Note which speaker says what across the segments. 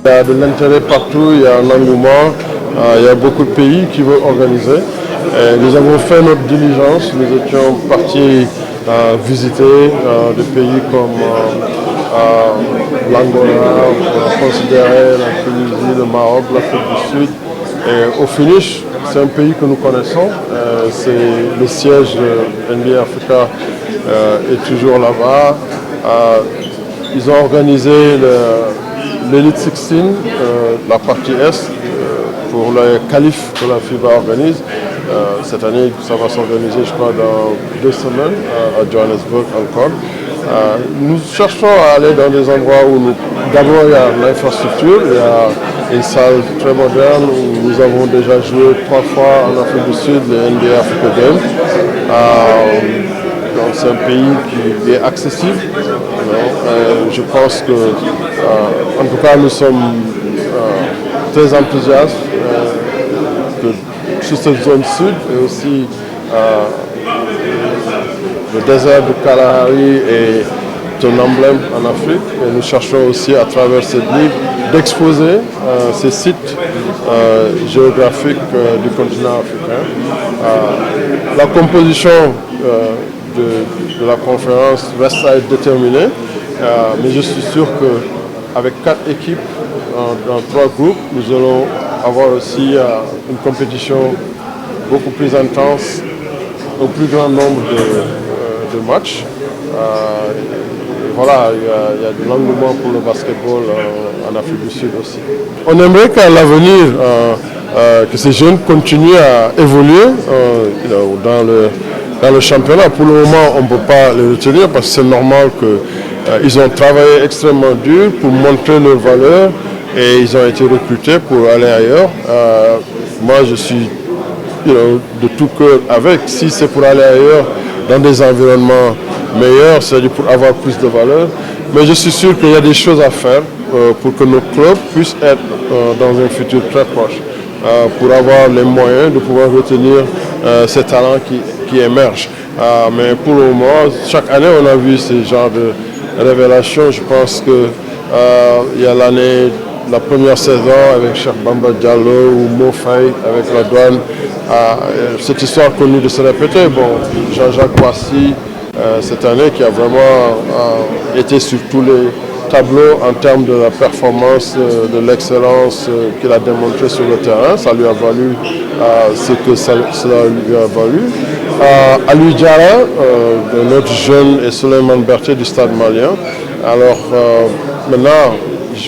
Speaker 1: Il y a de l'intérêt partout, il y a un engouement, il y a beaucoup de pays qui veulent organiser. Et nous avons fait notre diligence, nous étions partis visiter des pays comme l'Angola, on considérait la Tunisie, le Maroc, l'Afrique du Sud. Et au finish, c'est un pays que nous connaissons, c'est le siège de NBA Africa est toujours là-bas. Ils ont organisé l'Elite 16, la partie Est, pour le qualif que la FIBA organise. Cette année, ça va s'organiser, je crois, dans 2 semaines à Johannesburg encore. Nous cherchons à aller dans des endroits où d'abord il y a l'infrastructure, il y a une salle très moderne où nous avons déjà joué 3 fois en Afrique du Sud les NBA Africa Games. Donc c'est un pays qui est accessible. Je pense que, en tout cas, nous sommes très enthousiastes sur cette zone sud et aussi le désert de Kalahari est un emblème en Afrique et nous cherchons aussi à travers cette ligue d'exposer ces sites géographiques du continent africain. La composition de la conférence reste à être déterminée, mais je suis sûr qu'avec 4 équipes dans 3 groupes, nous allons avoir aussi une compétition beaucoup plus intense, au plus grand nombre de matchs. Voilà, il y a de l'engouement pour le basketball en Afrique du Sud aussi. On aimerait qu'à l'avenir, que ces jeunes continuent à évoluer dans le championnat. Pour le moment, on ne peut pas les retenir parce que c'est normal qu'ils ont travaillé extrêmement dur pour montrer leur valeur et ils ont été recrutés pour aller ailleurs. Moi, je suis de tout cœur avec. Si c'est pour aller ailleurs, dans des environnements meilleurs, c'est-à-dire pour avoir plus de valeur. Mais je suis sûr qu'il y a des choses à faire pour que nos clubs puissent être dans un futur très proche, pour avoir les moyens de pouvoir retenir ces talents qui émergent. Mais pour le moment, chaque année, on a vu ce genre de révélations. Je pense qu'il y a la première saison avec Cheikh Bamba Diallo ou Mo Faye avec la douane. Cette histoire connue de se répéter. Bon, Jean-Jacques Boissy, cette année, qui a vraiment été sur tous les tableaux en termes de la performance, de l'excellence qu'il a démontré sur le terrain. Ça lui a valu ce que cela lui a valu. Alou Diarra, notre jeune, et Souleymane Berthié du Stade malien. Alors maintenant,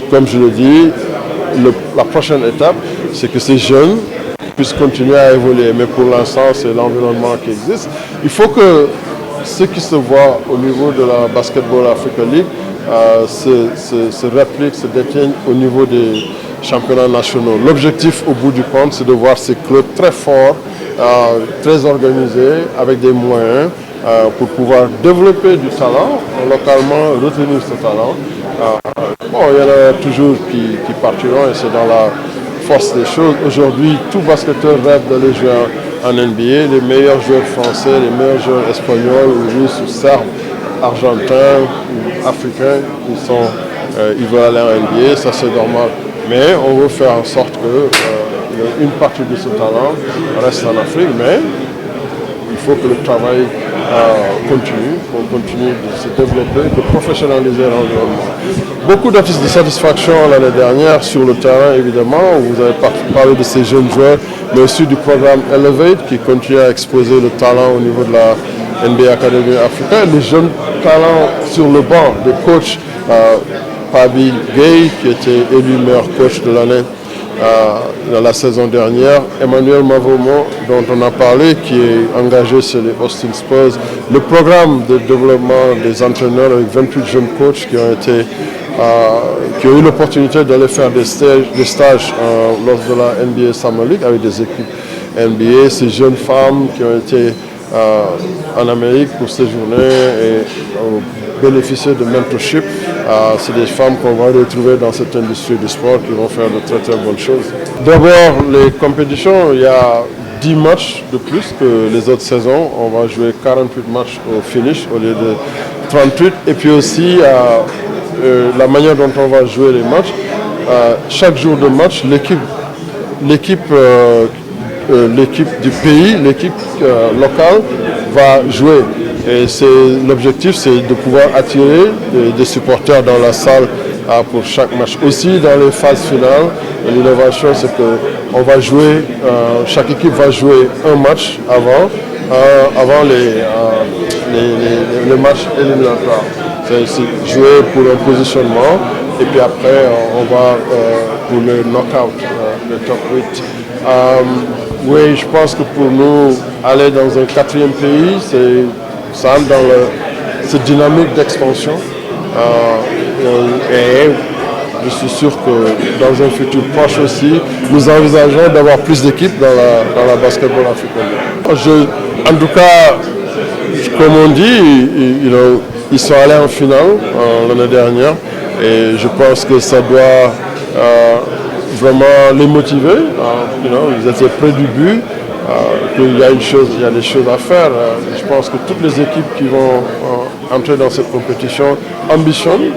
Speaker 1: comme je le dis, la prochaine étape, c'est que ces jeunes puissent continuer à évoluer. Mais pour l'instant, c'est l'environnement qui existe. Il faut que ce qui se voit au niveau de la Basketball Africa League se réplique, se détienne au niveau des championnats nationaux. L'objectif au bout du compte, c'est de voir ces clubs très forts, très organisés, avec des moyens pour pouvoir développer du talent, localement retenir ce talent. Bon, il y en a toujours qui partiront et c'est dans la force des choses. Aujourd'hui, tout basketteur rêve d'aller jouer en NBA. Les meilleurs joueurs français, les meilleurs joueurs espagnols, ou russes, ou serbes, argentins, ou africains, ils veulent aller en NBA, ça c'est normal. Mais on veut faire en sorte que une partie de ce talent reste en Afrique, mais il faut que le travail continue, qu'on continue de se développer, de professionnaliser l'environnement. Beaucoup d'artistes de satisfaction l'année dernière sur le terrain, évidemment. Vous avez parlé de ces jeunes joueurs, mais aussi du programme Elevate qui continue à exposer le talent au niveau de la NBA Academy Africa. Les jeunes talents sur le banc, des coachs, Pabi Gay qui était élu meilleur coach de l'année dans la saison dernière, Emmanuel Mavomo dont on a parlé qui est engagé chez les Austin Spurs, le programme de développement des entraîneurs avec 28 jeunes coachs qui ont eu l'opportunité d'aller faire des stages lors de la NBA Summer League avec des équipes NBA, ces jeunes femmes qui ont été en Amérique pour séjourner et bénéficier de mentorship. C'est des femmes qu'on va retrouver dans cette industrie du sport qui vont faire de très très bonnes choses. D'abord, les compétitions, il y a 10 matchs de plus que les autres saisons. On va jouer 48 matchs au finish au lieu de 38. Et puis aussi, la manière dont on va jouer les matchs. chaque jour de match, l'équipe du pays, l'équipe locale va jouer. Et l'objectif, c'est de pouvoir attirer des supporters dans la salle pour chaque match. Aussi, dans les phases finales, l'innovation, c'est qu'on va jouer, chaque équipe va jouer un match avant les matchs éliminatoires. C'est jouer pour un positionnement et puis après, on va pour le knockout, le top 8. Oui, je pense que pour nous, aller dans un quatrième pays, ça entre dans cette dynamique d'expansion. Et je suis sûr que dans un futur proche aussi, nous envisageons d'avoir plus d'équipes dans la basketball africaine. En tout cas, comme on dit, ils sont allés en finale l'année dernière et je pense que ça doit vraiment les motiver. Ils étaient près du but. Il y a des choses à faire. Je pense que toutes les équipes qui vont entrer dans cette compétition ambitionnent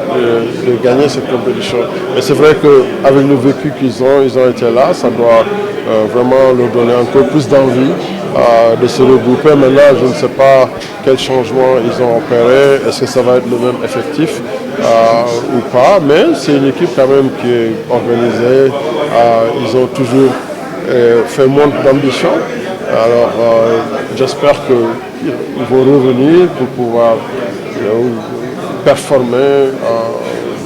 Speaker 1: de gagner cette compétition. Mais c'est vrai qu'avec le vécu ils ont été là, ça doit vraiment leur donner encore plus d'envie de se regrouper. Maintenant, je ne sais pas quel changement ils ont opéré, est-ce que ça va être le même effectif ou pas, mais c'est une équipe quand même qui est organisée, ils ont toujours fait montre d'ambition. Alors j'espère qu'ils vont revenir pour pouvoir performer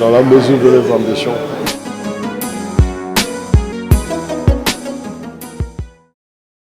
Speaker 1: dans la mesure de leurs ambitions.